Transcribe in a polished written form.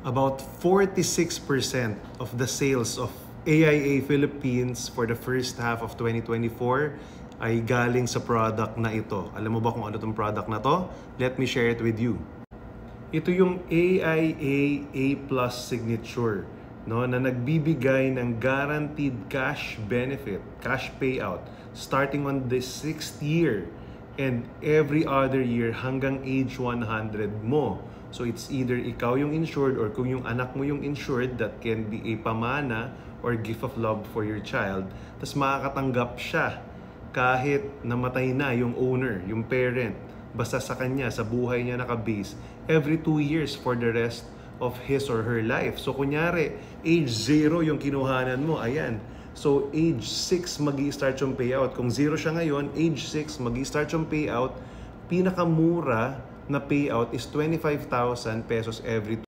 About 46% of the sales of AIA Philippines for the first half of 2024 ay galing sa product na ito. Alam mo ba kung ano itong product na to? Let me share it with you. Ito yung AIA A+ Signature, no, na nagbibigay ng guaranteed cash benefit, cash payout starting on the 6th year and every other year hanggang age 100 mo. So it's either ikaw yung insured or kung yung anak mo yung insured, that can be a pamana or gift of love for your child. Tapos makakatanggap siya kahit namatay na yung owner, yung parent. Basta sa kanya, sa buhay niya nakabase every 2 years for the rest of his or her life. So kunyari, age 0 yung kinuhanan mo, ayan. So age 6 mag-i-start yung payout. Kung 0 siya ngayon, age 6 mag-i-start yung payout. Pinakamura na payout is 25,000 pesos every